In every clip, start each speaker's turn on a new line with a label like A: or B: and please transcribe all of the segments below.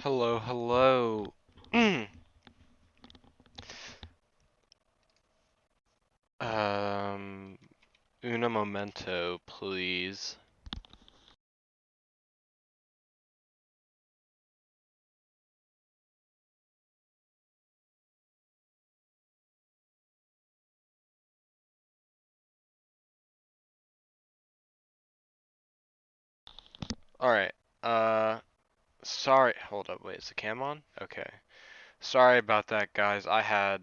A: Hello, hello. um, Una momento, please. Alright, sorry, hold up, wait, is the cam on? Okay. Sorry about that, guys. I had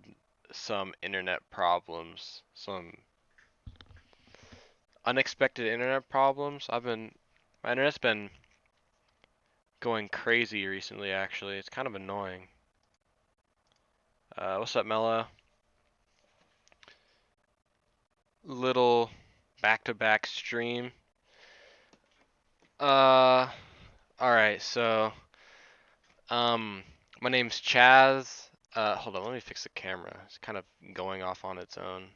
A: some internet problems, some unexpected internet problems. My internet's been going crazy recently, actually. It's kind of annoying. What's up, Mella? Little back-to-back stream. Uh, alright, so, um, my name's Chaz. Hold on, let me fix the camera. It's kind of going off on its own.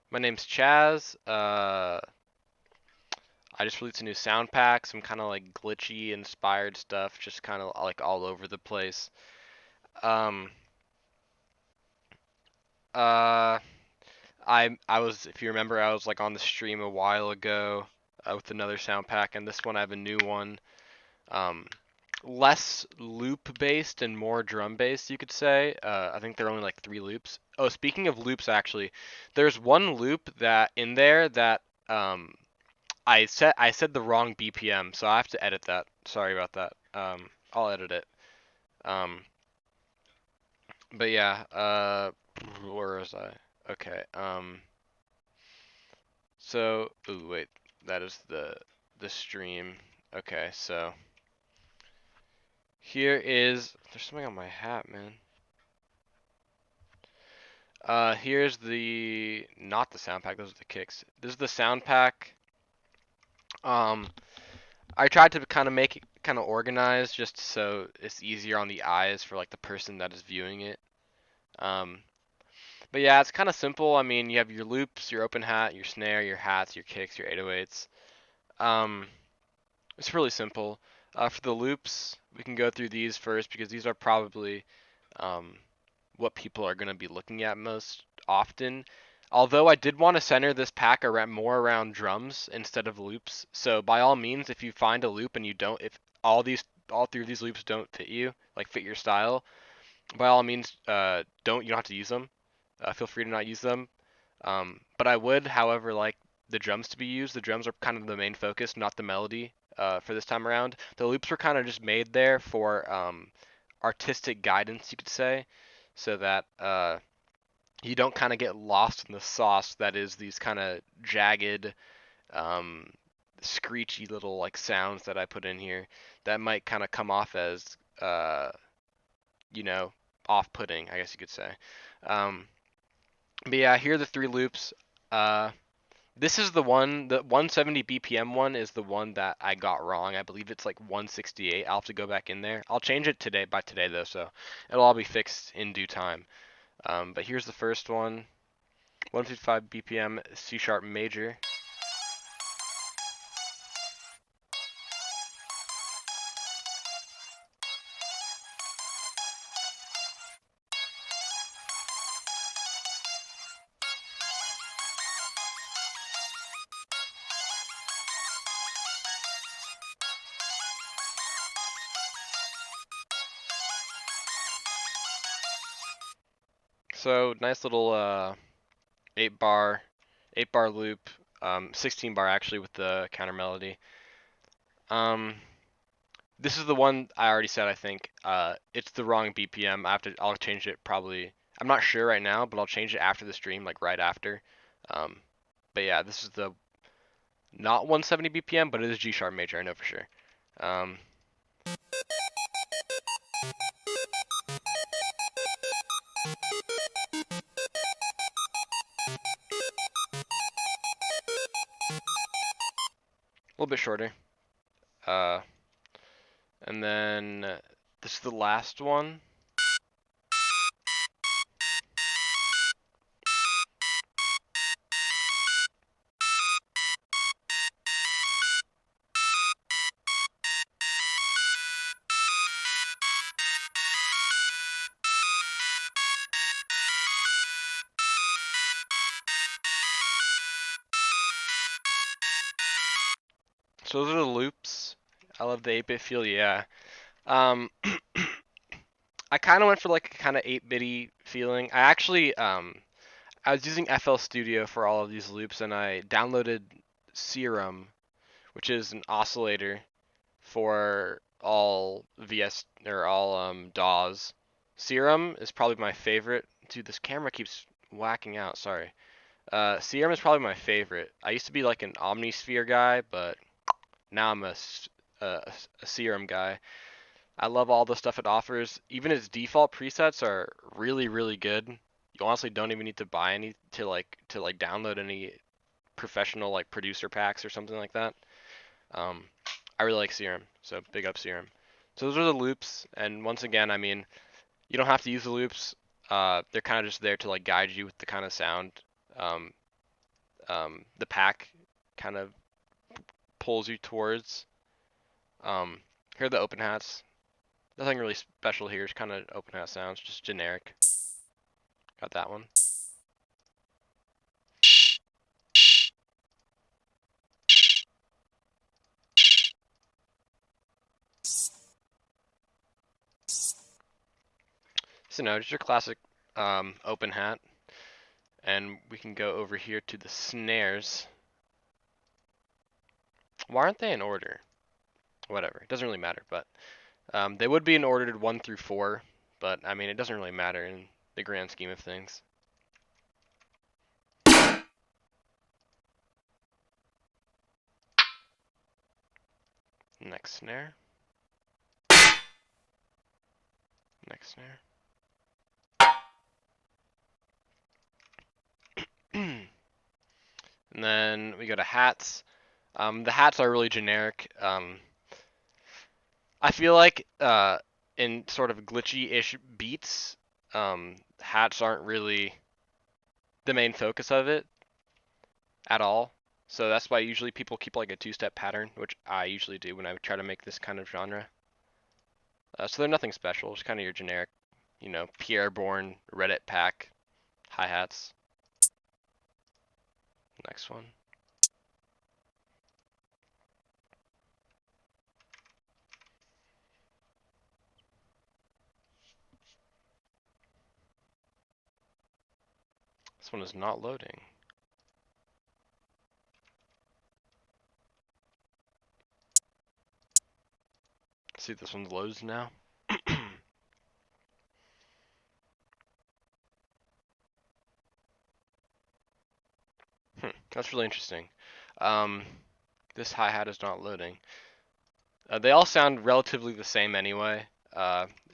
A: My name's Chaz. I just released a new sound pack, some kind of like glitchy inspired stuff, just kind of like all over the place. Um, uh, I was, if you remember, I was like on the stream a while ago with another sound pack, and this one I have a new one. Um, Less loop based and more drum based, you could say. I think there are only like 3 loops. Oh, speaking of loops, actually, there's one loop that in there that I said the wrong BPM, so I have to edit that. Sorry about that. I'll edit it. Um, but yeah. Where was I? Okay. So, ooh, wait, that is the stream. Okay, so here is. There's something on my hat, man. Here's the not the sound pack. Those are the kicks. This is the sound pack. Um, I tried to kind of make it kind of organized, just so it's easier on the eyes for like the person that is viewing it. Um, but yeah, it's kind of simple. I mean, you have your loops, your open hat, your snare, your hats, your kicks, your 808s. Um, it's really simple. For the loops, we can go through these first because these are probably um, what people are going to be looking at most often. Although I did want to center this pack around more around drums instead of loops. So by all means, if you find a loop and you don't, if all 3 of these loops don't fit you, like fit your style, by all means, don't. You don't have to use them. Feel free to not use them. But I would, however, like the drums to be used. The drums are kind of the main focus, not the melody. For this time around, the loops were kind of just made there for artistic guidance, you could say, so that you don't kind of get lost in the sauce that is these kind of jagged, um, screechy little like sounds that I put in here that might kind of come off as uh, you know, off-putting, I guess you could say. Um, but yeah, here are the 3 loops. Uh, this is the 170 BPM one is the one that I got wrong. I believe it's like 168. I'll have to go back in there. I'll change it today by today though, so it'll all be fixed in due time. But here's the first one, 155 BPM C sharp major. So nice little 8 bar 8 bar loop, 16 bar actually with the counter melody. Um, this is the one I already said. I think it's the wrong BPM. I'll change it probably. I'm not sure right now, but I'll change it after the stream, like right after. Um, but yeah, this is the not 170 BPM, but it is G sharp major. I know for sure. Um, a little bit shorter. Uh, and then this is the last one. So those are the loops. I love the 8-bit feel, yeah. Um, I kind of went for like a kind of 8-bitty feeling. I was using FL Studio for all of these loops, and I downloaded Serum, which is an oscillator for all VS or all DAWs. Serum is probably my favorite. Dude, this camera keeps whacking out. Sorry. Serum is probably my favorite. I used to be like an Omnisphere guy, but now I'm a Serum guy. I love all the stuff it offers. Even its default presets are really, really good. You honestly don't even need to buy any to like download any professional like producer packs or something like that. Um, I really like Serum, so big up Serum. So those are the loops, and once again, I mean, you don't have to use the loops. They're kind of just there to like guide you with the kind of sound um, the pack kind of pulls you towards. Here are the open hats. Nothing really special here. It's kind of open hat sounds, just generic. Got that one. So no, just your classic open hat. And we can go over here to the snares. Why aren't they in order? Whatever, it doesn't really matter, but they would be in ordered 1 through 4, but I mean, it doesn't really matter in the grand scheme of things. Next snare. Next snare. And then we go to hats. The hats are really generic. I feel like in sort of glitchy-ish beats, hats aren't really the main focus of it at all. So that's why usually people keep like a two-step pattern, which I usually do when I try to make this kind of genre. So they're nothing special, just kind of your generic, Pierre-born Reddit pack hi-hats. Next one. This one is not loading. See, this one's loads now. That's really interesting. This hi-hat is not loading. They all sound relatively the same anyway.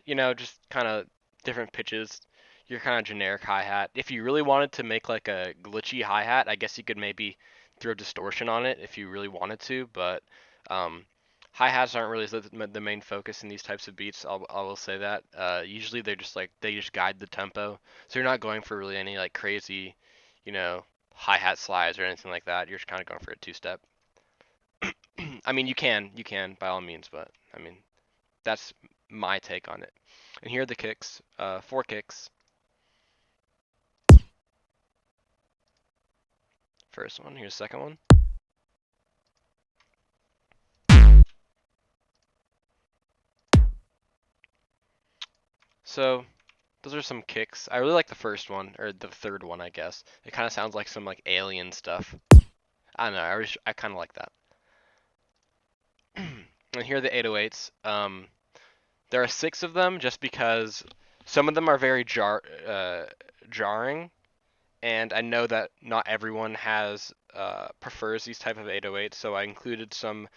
A: Just kind of different pitches. Your kind of generic hi-hat. If you really wanted to make like a glitchy hi-hat, I guess you could maybe throw distortion on it if you really wanted to, but hi-hats aren't really the main focus in these types of beats. I will say that. Usually they just guide the tempo, so you're not going for really any like crazy, hi-hat slides or anything like that. You're just kind of going for a two-step. I mean, you can by all means, but I mean, that's my take on it. And here are the kicks, 4 kicks. First one, here's the second one. So those are some kicks. I really like the first one, or the third one, I guess. It kind of sounds like some like alien stuff. I don't know. I kind of like that. And here are the 808s. There are 6 of them, just because some of them are very jarring, and I know that not everyone prefers these type of 808s, so I included some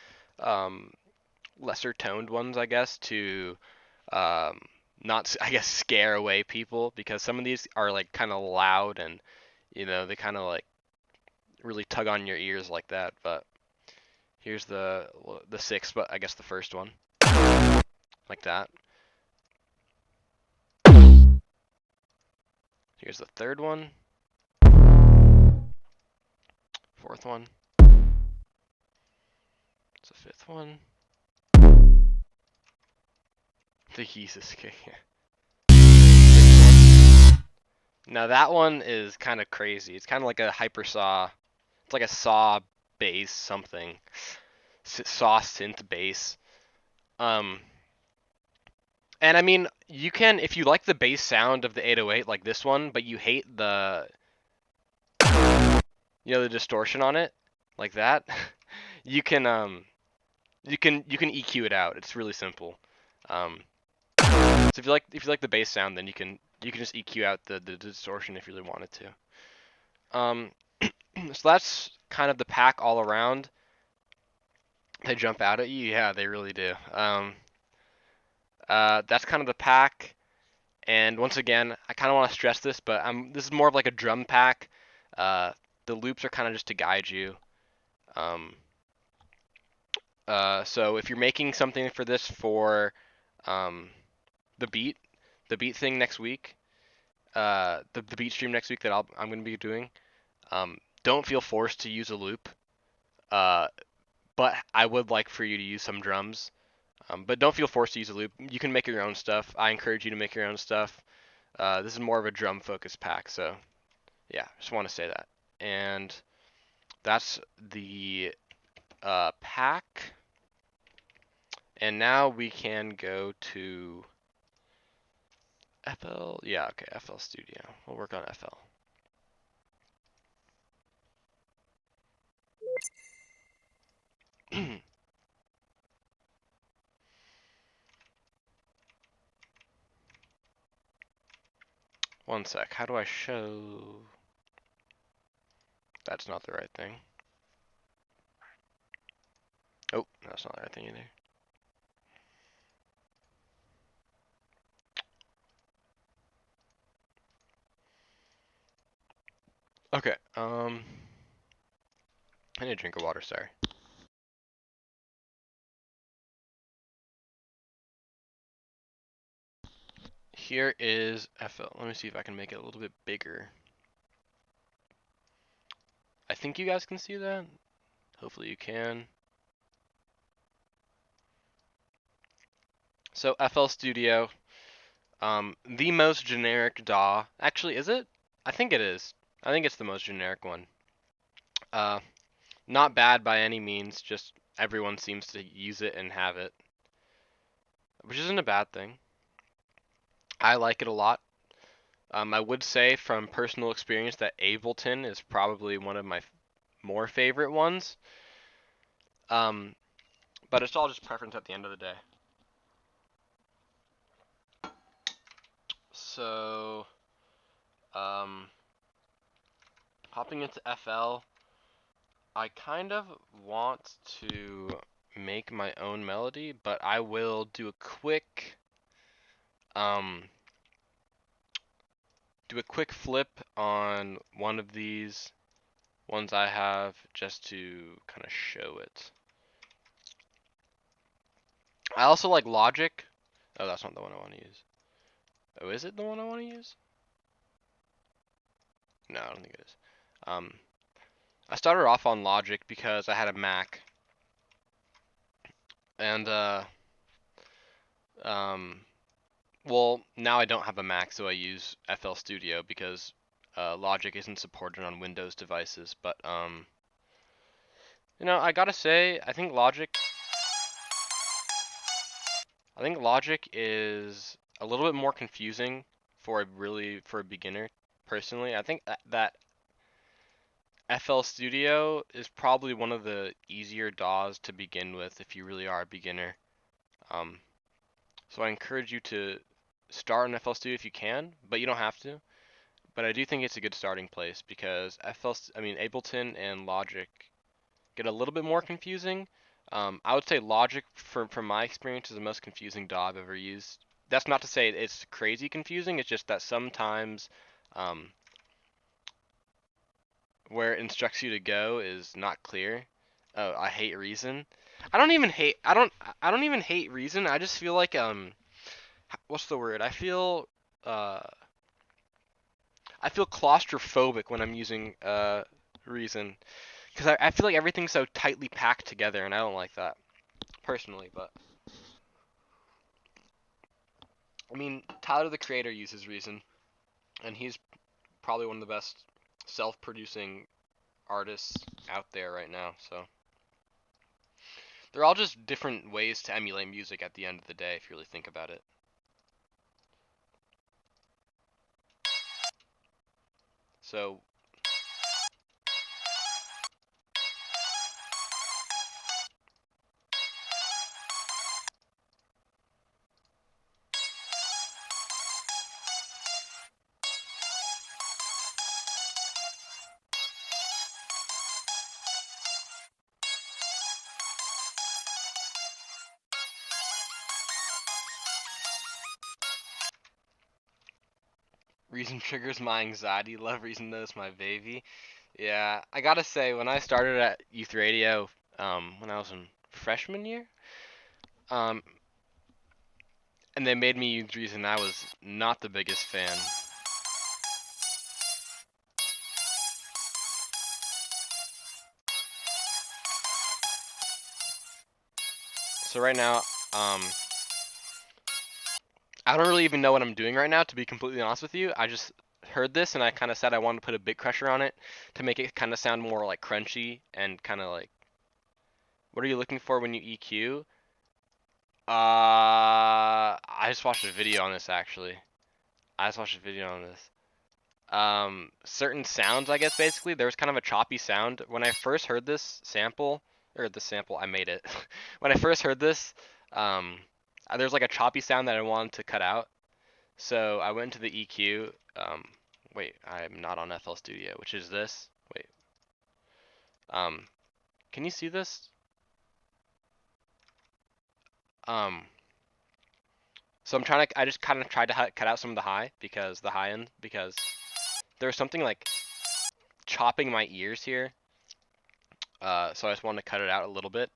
A: lesser toned ones, I guess, to not, I guess, scare away people, because some of these are like kind of loud, and they kind of like really tug on your ears like that. But here's the 6th, but I guess the first one, like that. Here's the 3rd one, 4th one. It's the 5th one. The Jesus kick. Now that one is kind of crazy. It's kind of like a hyper saw. It's like a saw base something. saw synth bass. Um, and I mean, you can, if you like the bass sound of the 808 like this one, but you hate the, the distortion on it, like that, you can you can EQ it out. It's really simple. Um, so if you like the bass sound, then you can just EQ out the distortion if you really wanted to. So that's kind of the pack all around. They jump out at you, yeah, they really do. That's kind of the pack. And once again, I kind of want to stress this, but this is more of like a drum pack. Uh, the loops are kind of just to guide you. Um, so if you're making something for this for um, the beat, the beat thing next week, the beat stream next week that I'm going to be doing, don't feel forced to use a loop. Uh, but I would like for you to use some drums. But don't feel forced to use a loop. You can make your own stuff. I encourage you to make your own stuff. This is more of a drum focused pack, so yeah, just want to say that. And that's the pack. And now we can go to FL. Yeah, okay, FL Studio. We'll work on FL. One sec. How do I show? That's not the right thing. Oh, that's not the right thing either. Okay. I need a drink of water. Sorry. Here is FL. Let me see if I can make it a little bit bigger. I think you guys can see that. Hopefully you can. So FL Studio, the most generic DAW. Actually, is it? I think it is. I think it's the most generic one. Uh, Not bad by any means. Just everyone seems to use it and have it, which isn't a bad thing. I like it a lot. I would say from personal experience that Ableton is probably one of my more favorite ones. Um, but it's all just preference at the end of the day. So, um, hopping into FL, I kind of want to make my own melody, but I will do a quick um flip on one of these ones I have just to kind of show it. I also like Logic. Oh, that's not the one I want to use. Oh, is it the one I want to use? No, I don't think it is. I started off on Logic because I had a Mac, and well, now I don't have a Mac, so I use FL Studio because Logic isn't supported on Windows devices. But I gotta say, I think Logic is a little bit more confusing for a beginner. Personally, I think that FL Studio is probably one of the easier DAWs to begin with if you really are a beginner. Um, so I encourage you to start in FL Studio if you can, but you don't have to. But I do think it's a good starting place because Ableton and Logic get a little bit more confusing. I would say Logic, from my experience, is the most confusing DAW I've ever used. That's not to say it's crazy confusing. It's just that sometimes um, where it instructs you to go is not clear. Oh, I hate Reason. I don't even hate Reason. I just feel like what's the word? Uh I feel claustrophobic when I'm using Reason because I feel like everything's so tightly packed together, and I don't like that personally. But I mean, Tyler the Creator uses Reason, and he's probably one of the best self-producing artists out there right now. So They're all just different ways to emulate music at the end of the day, if you really think about it. So Reason triggers my anxiety. Love Reason knows my baby. Yeah, I gotta say, when I started at youth radio, when I was in freshman year, um, and they made me use Reason, I was not the biggest fan. So right now, um, I don't really even know what I'm doing right now, to be completely honest with you. I just heard this and I kind of said I wanted to put a bit crusher on it to make it kind of sound more like crunchy and kind of like. What are you looking for when you EQ? I just watched a video on this actually. I just watched a video on this. Certain sounds, I guess basically there was kind of a choppy sound when I first heard this sample, or the sample I made it. When I first heard this, um, there's like a choppy sound that I wanted to cut out. So I went to the EQ. Wait, I'm not on FL Studio, which is this. Wait. Um, can you see this? Um, so I'm trying to. I just kind of tried to cut out some of the high because the high end because there was something like chopping my ears here. So I just wanted to cut it out a little bit.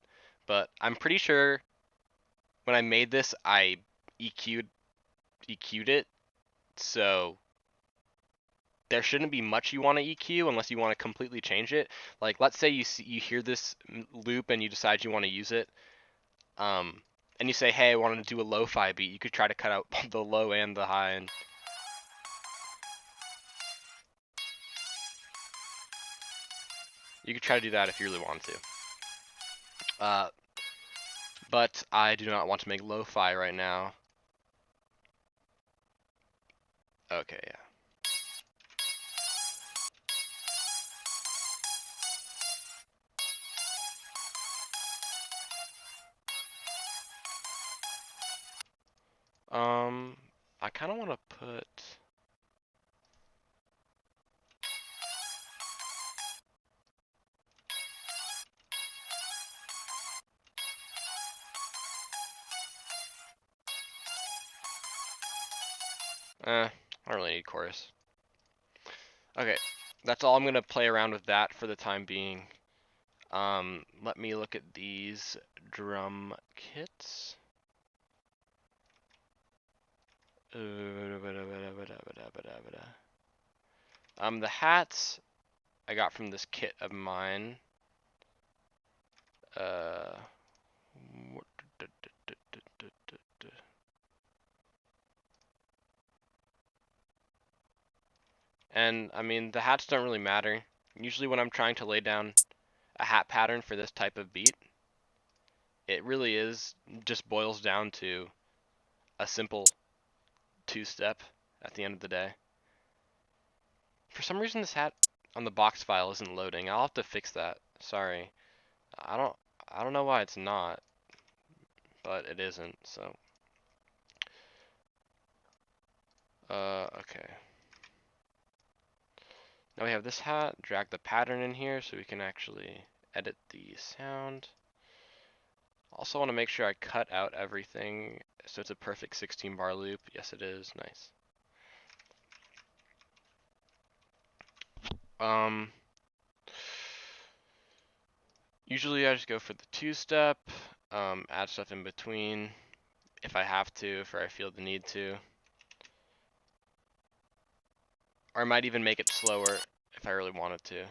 A: But I'm pretty sure when I made this, I EQ'd it. So there shouldn't be much you want to EQ unless you want to completely change it. Like let's say you hear this loop and you decide you want to use it, um, and you say, hey, I wanted to do a lo-fi beat. You could try to cut out the low and the high, and you could try to do that if you really want to. But I do not want to make lo-fi right now. Okay, yeah. I kind of want to put. I don't really need chorus. Okay, that's all I'm gonna play around with that for the time being. Let me look at these drum kits. The hats I got from this kit of mine. And I mean, the hats don't really matter. Usually when I'm trying to lay down a hat pattern for this type of beat, it really is just boils down to a simple two-step at the end of the day. For some reason this hat on the box file isn't loading. I'll have to fix that. Sorry. I don't I don't know why it's not, but it isn't, so okay. Now we have this hat, drag the pattern in here so we can actually edit the sound. Also want to make sure I cut out everything so it's a perfect 16 bar loop. Yes it is, nice. Usually I just go for the two-step, add stuff in between if I have to, if I feel the need to. Or I might even make it slower if I really wanted to.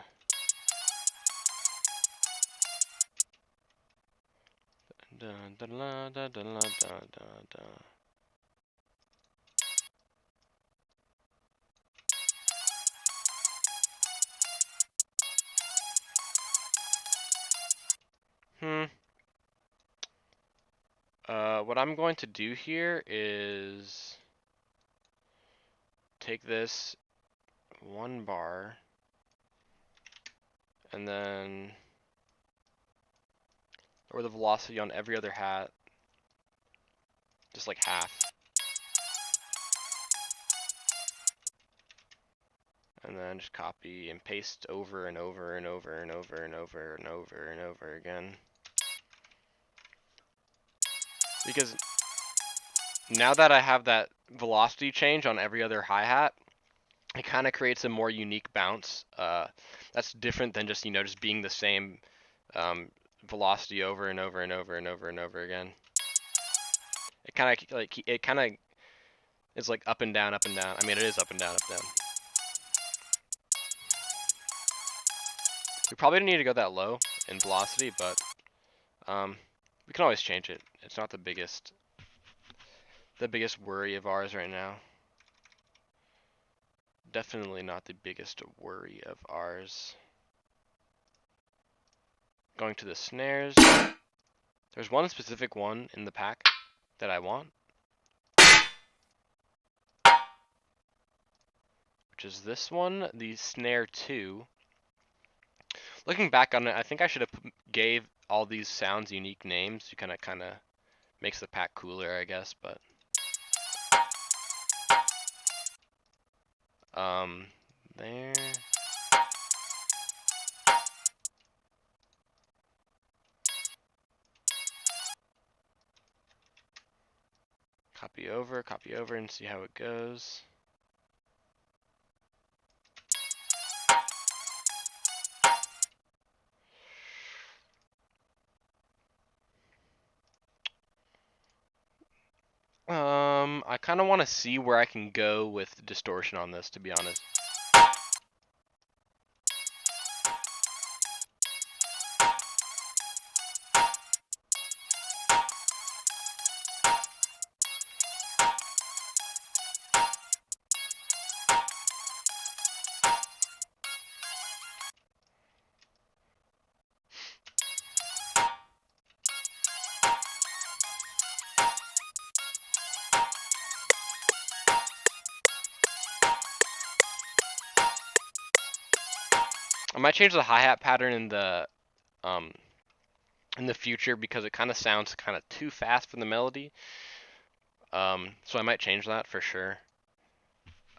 A: Hmm. What I'm going to do here is take this 1 bar and then lower the velocity on every other hat, just like half. And then just copy and paste over and over and over and over and over and over and over again. Because now that I have that velocity change on every other hi-hat, it kind of creates a more unique bounce. That's different than just, just being the same velocity over and over and over and over and over again. It kind of is like up and down, up and down. I mean, it is up and down, up and down. We probably didn't need to go that low in velocity, but we can always change it. It's not the biggest worry of ours right now. Definitely not the biggest worry of ours. Going to the snares. There's one specific one in the pack that I want, which is this one, the snare 2. Looking back on it, I think I should have gave all these sounds unique names. You kind of makes the pack cooler, I guess, but there. Copy over, and see how it goes. I kind of want to see where I can go with distortion on this, to be honest. I might change the hi-hat pattern in the future because it kind of sounds kind of too fast for the melody. So I might change that for sure.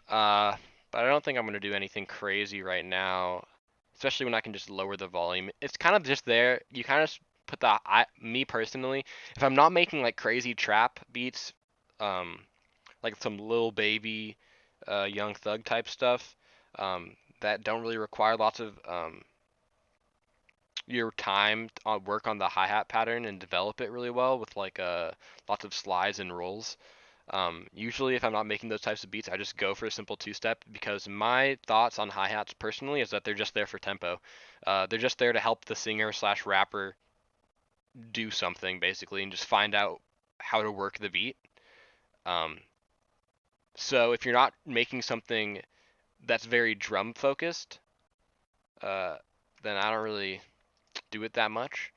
A: But I don't think I'm gonna do anything crazy right now, especially when I can just lower the volume. It's kind of just there. You kind of put me personally, if I'm not making like crazy trap beats, like some Lil Baby, Young Thug type stuff, that don't really require lots of your time on work on the hi-hat pattern and develop it really well with like lots of slides and rolls. Usually if I'm not making those types of beats, I just go for a simple two-step because my thoughts on hi-hats personally is that they're just there for tempo. They're just there to help the singer slash rapper do something basically and just find out how to work the beat. So if you're not making something that's very drum focused, then I don't really do it that much.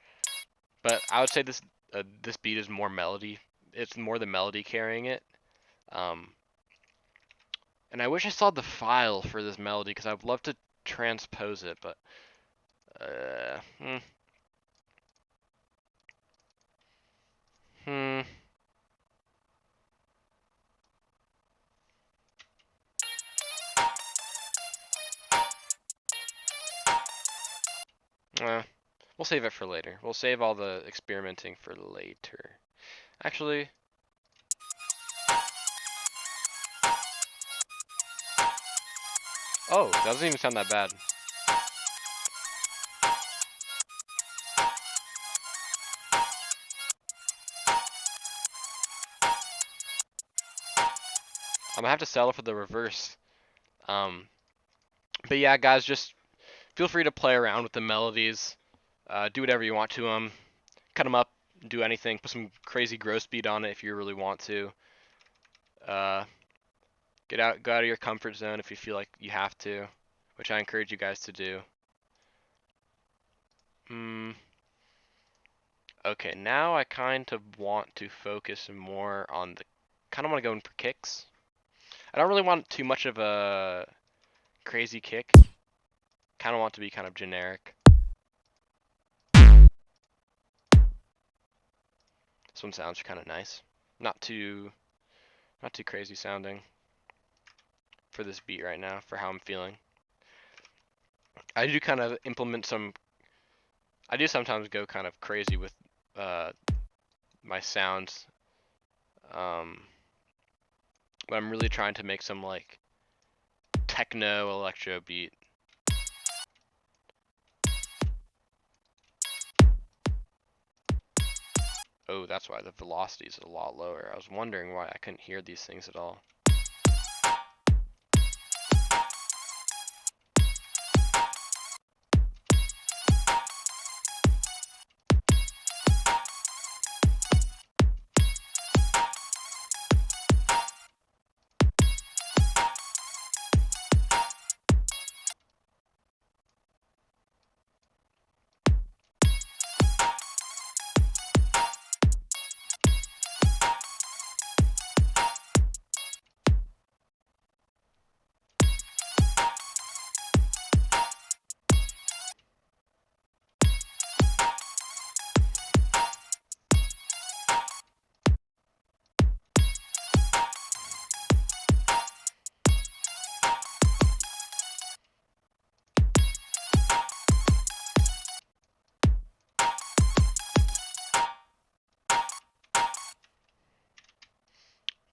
A: But I would say this beat is more melody. It's more the melody carrying it. And I wish I saw the file for this melody because I'd love to transpose it, but uh, hmm. Hmm. We'll save it for later. We'll save all the experimenting for later. Actually, oh, that doesn't even sound that bad. I'm gonna have to settle for the reverse. But yeah, guys, just feel free to play around with the melodies. Do whatever you want to them. Cut them up. Do anything. Put some crazy growth speed on it if you really want to. Uh, go out of your comfort zone if you feel like you have to, which I encourage you guys to do. Okay, now I kind of want to focus more on the, kind of want to go in for kicks. I don't really want too much of a crazy kick. Kind of want to be kind of generic. This one sounds kind of nice. Not too crazy sounding for this beat right now, for how I'm feeling. I do kind of implement some, I do sometimes go kind of crazy with my sounds. But I'm really trying to make some like techno electro beat. Oh, that's why the velocity is a lot lower. I was wondering why I couldn't hear these things at all.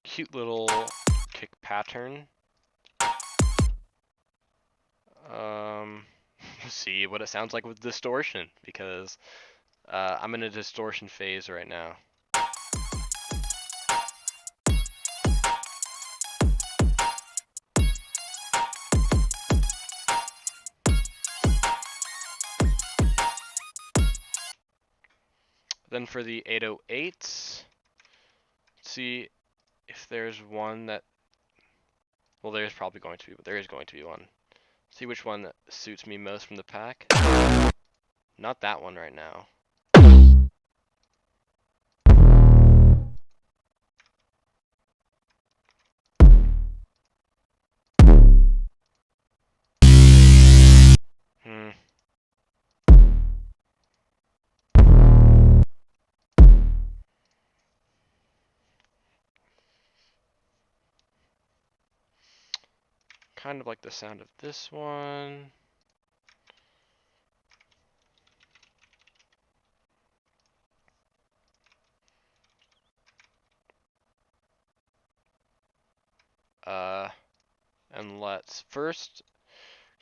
A: Cute little kick pattern. Let's see what it sounds like with distortion, because I'm in a distortion phase right now. Then for the 808s, let's see if there's one that, well, there's probably going to be, but there is going to be one. See which one that suits me most from the pack. Not that one right now. Kind of like the sound of this one. And let's first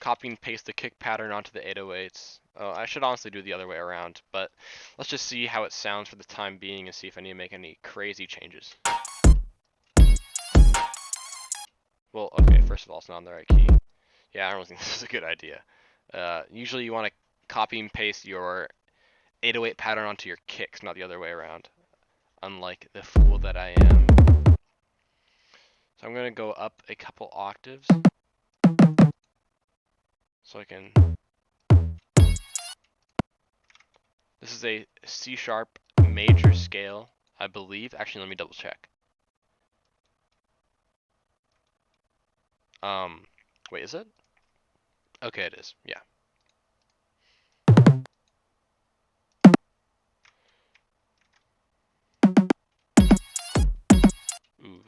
A: copy and paste the kick pattern onto the 808s. Oh, I should honestly do the other way around, but let's just see how it sounds for the time being and see if I need to make any crazy changes. Well, okay, first of all, it's not in the right key. Yeah, I don't think this is a good idea. Usually you want to copy and paste your 808 pattern onto your kicks, not the other way around. Unlike the fool that I am. So I'm going to go up a couple octaves. So I can... This is a C# major scale, I believe. Actually, let me double check. Wait, is it? Okay, it is. Yeah. Ooh.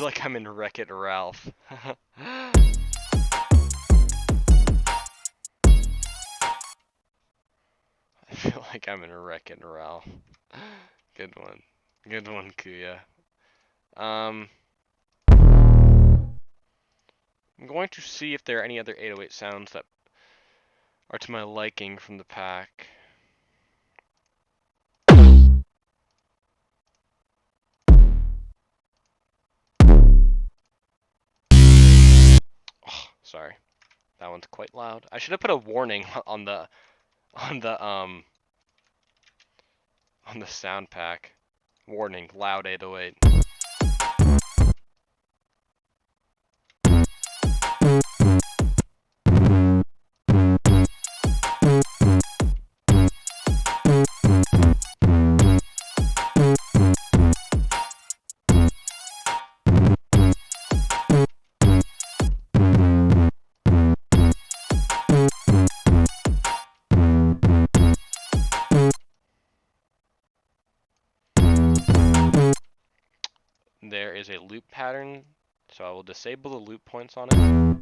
A: feel like I'm in Wreck-It Ralph. I feel like I'm in Wreck-It Ralph. Good one. Good one, Kuya. I'm going to see if there are any other 808 sounds that are to my liking from the pack. Oh, sorry. That one's quite loud. I should have put a warning on the sound pack. Warning, loud 808. There is a loop pattern, so I will disable the loop points on it.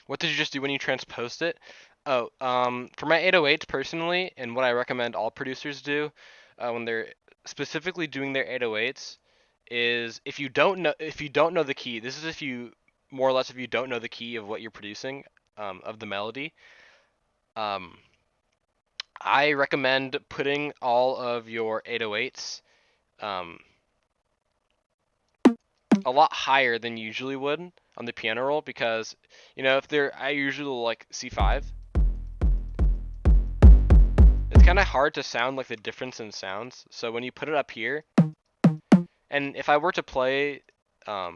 A: What did you just do when you transposed it? Oh, for my 808s personally, and what I recommend all producers do when they're specifically doing their 808s is if you don't know the key. This is if you more or less if you don't know the key of what you're producing of the melody. I recommend putting all of your 808s a lot higher than you usually would on the piano roll because, if I usually like C5. It's kind of hard to sound like the difference in sounds. So when you put it up here, and if I were to play the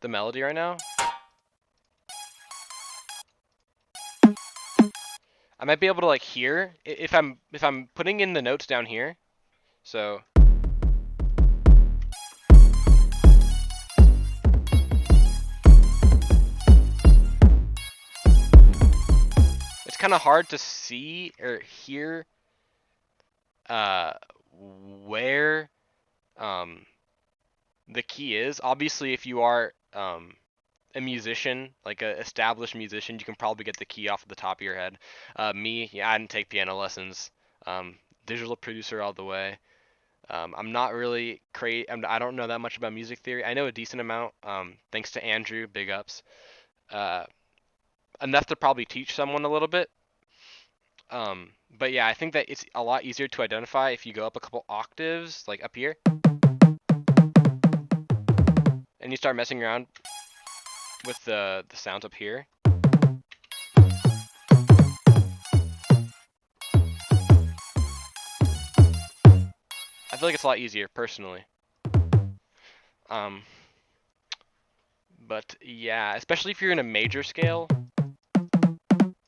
A: melody right now, I might be able to like hear if I'm putting in the notes down here. So it's kind of hard to see or hear where the key is. Obviously, if you are a musician, like an established musician, you can probably get the key off the top of your head. Me, yeah, I didn't take piano lessons. Digital producer all the way. I'm not really I don't know that much about music theory. I know a decent amount, thanks to Andrew, big ups. Enough to probably teach someone a little bit. But yeah, I think that it's a lot easier to identify if you go up a couple octaves, like up here, and you start messing around with the sounds up here. I feel like it's a lot easier, personally. But yeah, especially if you're in a major scale,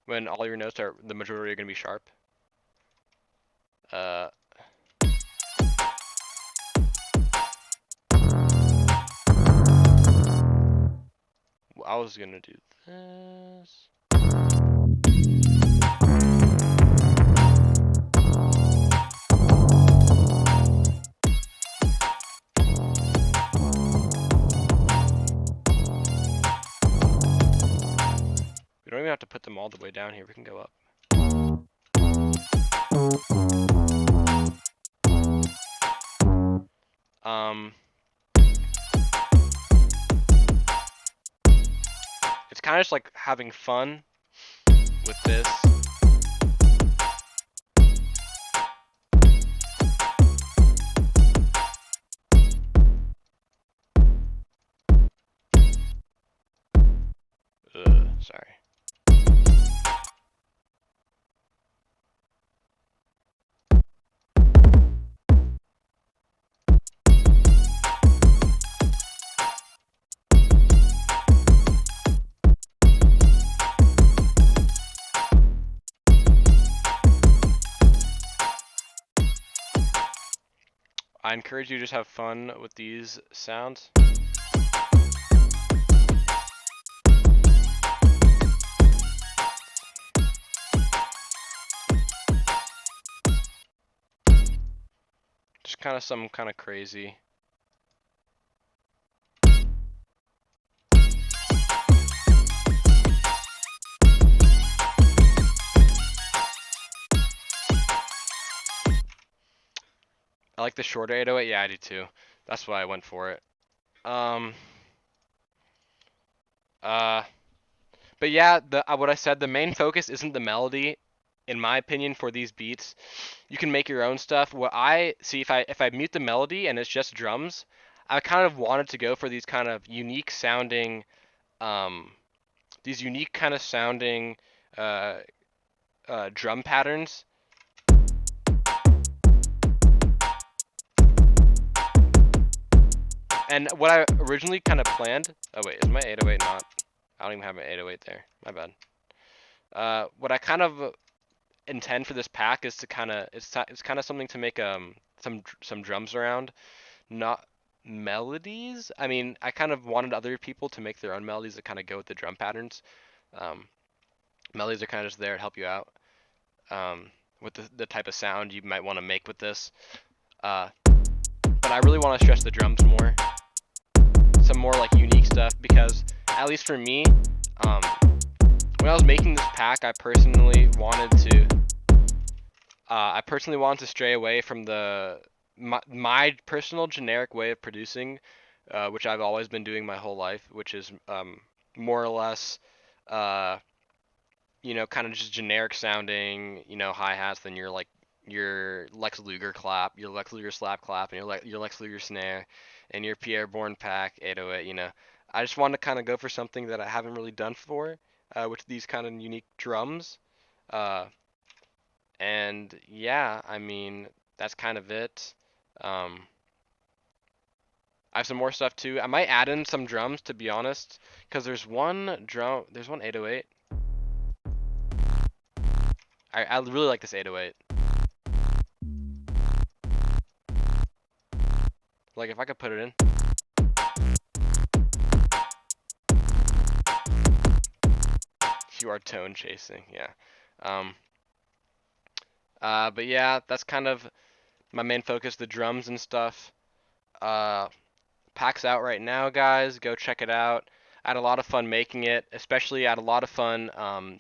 A: when all your notes the majority are going to be sharp. I was gonna do this. We don't even have to put them all the way down here. We can go up. It's kind of just like having fun with this. Sorry. I encourage you to just have fun with these sounds. Just kind of some kind of crazy. I like the shorter 808. Yeah, I do too. That's why I went for it. But yeah, what I said, the main focus isn't the melody, in my opinion, for these beats. You can make your own stuff. What I see, if I mute the melody and it's just drums, I kind of wanted to go for these kind of unique sounding, um, uh, drum patterns. And what I originally kind of planned. Oh wait, is my 808 not? I don't even have my 808 there. My bad. What I kind of intend for this pack is to kind of it's kind of something to make some drums around, not melodies. I mean, I kind of wanted other people to make their own melodies that kind of go with the drum patterns. Um, Melodies are kind of just there to help you out with the type of sound you might want to make with this. But I really want to stress the drums more, some more like unique stuff, because at least for me, when I was making this pack, I personally wanted to stray away from my personal generic way of producing, which I've always been doing my whole life, which is more or less, uh, kind of just generic sounding, hi-hats, then your Lex Luger clap, your Lex Luger slap clap, and your Lex Luger snare, and your Pierre Bourne pack 808. I just want to kind of go for something that I haven't really done before, with these kind of unique drums. Uh, and yeah, I mean, that's kind of it. Um, I have some more stuff too. I might add in some drums, to be honest, because there's one 808. I really like this 808. Like if I could put it in. You are tone chasing, yeah. Um, but yeah, that's kind of my main focus, the drums and stuff. Uh, Pack's out right now, guys. Go check it out. I had a lot of fun making it, especially I had a lot of fun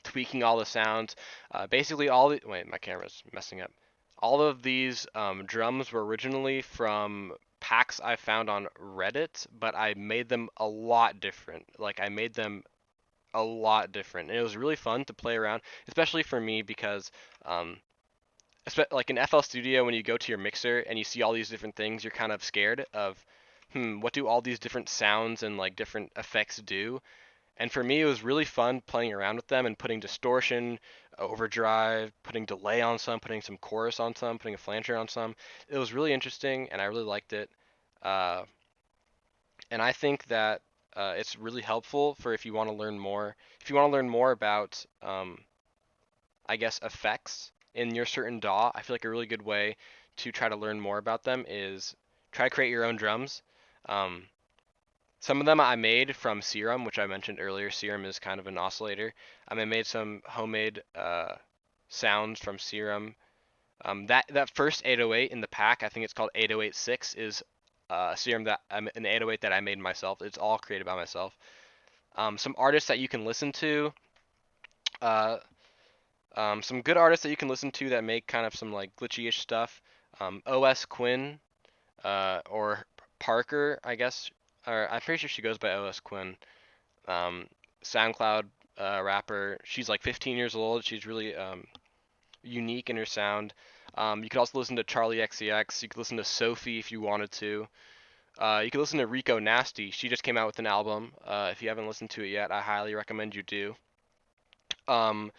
A: tweaking all the sounds. Basically, wait, my camera's messing up. All of these drums were originally from packs I found on Reddit, but I made them a lot different. Like I made them a lot different, and it was really fun to play around, especially for me because um, like in FL Studio, when you go to your mixer and you see all these different things, you're kind of scared of, what do all these different sounds and like different effects do? And for me, it was really fun playing around with them and putting distortion, overdrive, putting delay on some, putting some chorus on some, putting a flanger on some. It was really interesting, and I really liked it. Uh, and I think that it's really helpful for if you want to learn more. If you want to learn more about, I guess, effects in your certain DAW, I feel like a really good way to try to learn more about them is try to create your own drums. Um, Some of them I made from Serum, which I mentioned earlier. Serum is kind of an oscillator. I made some homemade sounds from Serum. That first 808 in the pack, I think it's called 8086, is Serum that an 808 that I made myself. It's all created by myself. Some artists that you can listen to. Uh, some good artists that you can listen to that make kind of some like glitchy-ish stuff. OS Quinn or Parker, I guess, or I'm pretty sure she goes by OS Quinn. Um, SoundCloud rapper. She's like 15 years old. She's really unique in her sound. You could also listen to Charlie XCX. You could listen to Sophie if you wanted to. You could listen to Rico Nasty. She just came out with an album. If you haven't listened to it yet, I highly recommend you do. Um,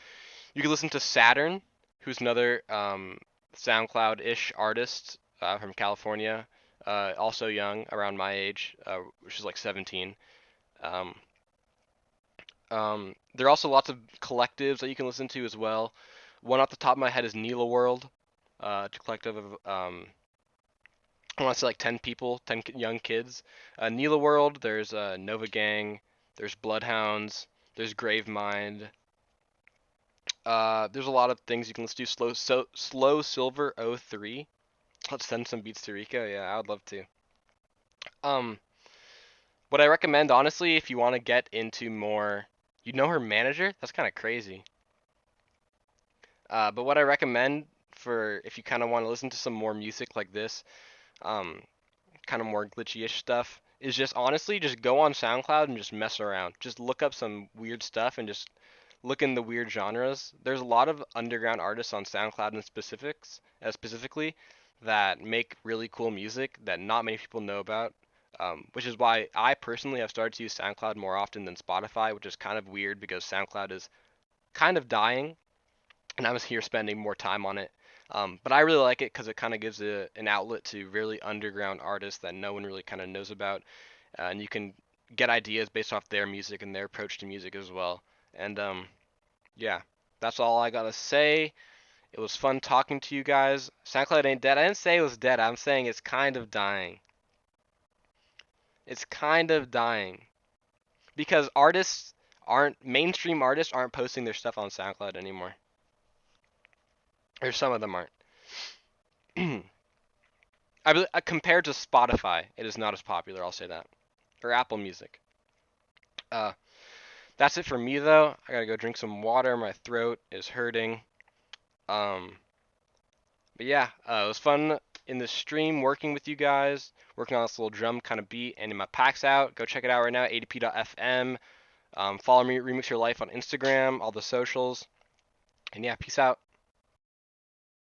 A: you could listen to Saturn, who's another SoundCloud-ish artist from California, also young, around my age, which is like 17. Um, there are also lots of collectives that you can listen to as well. One off the top of my head is Neela World. It's a collective of I want to say like 10 people, 10 young kids. Neela World. There's Nova Gang. There's Bloodhounds. There's Gravemind. There's a lot of things you can listen to. Slow Silver 03. Let's send some beats to Rico. Yeah, I would love to. Um, what I recommend, honestly, if you want to get into more, you know her manager? That's kind of crazy. But what I recommend for if you kind of want to listen to some more music like this, um, kind of more glitchy-ish stuff, is just honestly just go on SoundCloud and just mess around. Just look up some weird stuff and just look in the weird genres. There's a lot of underground artists on SoundCloud and specifically that make really cool music that not many people know about. Which is why I personally have started to use SoundCloud more often than Spotify, which is kind of weird because SoundCloud is kind of dying and I was here spending more time on it. But I really like it because it kind of gives an outlet to really underground artists that no one really kind of knows about, and you can get ideas based off their music and their approach to music as well. And yeah, that's all I gotta say. It was fun talking to you guys. SoundCloud ain't dead. I didn't say it was dead. I'm saying it's kind of dying. It's kind of dying because mainstream artists aren't posting their stuff on SoundCloud anymore. Or some of them aren't. Compared to Spotify, it is not as popular. I'll say that. Or Apple Music. Uh, that's it for me though. I gotta go drink some water. My throat is hurting. Um, but yeah, it was fun in the stream working with you guys, working on this little drum kind of beat. And in my pack's out. Go check it out right now. ADP.fm. Follow me, Remix Your Life on Instagram, all the socials. And yeah, peace out.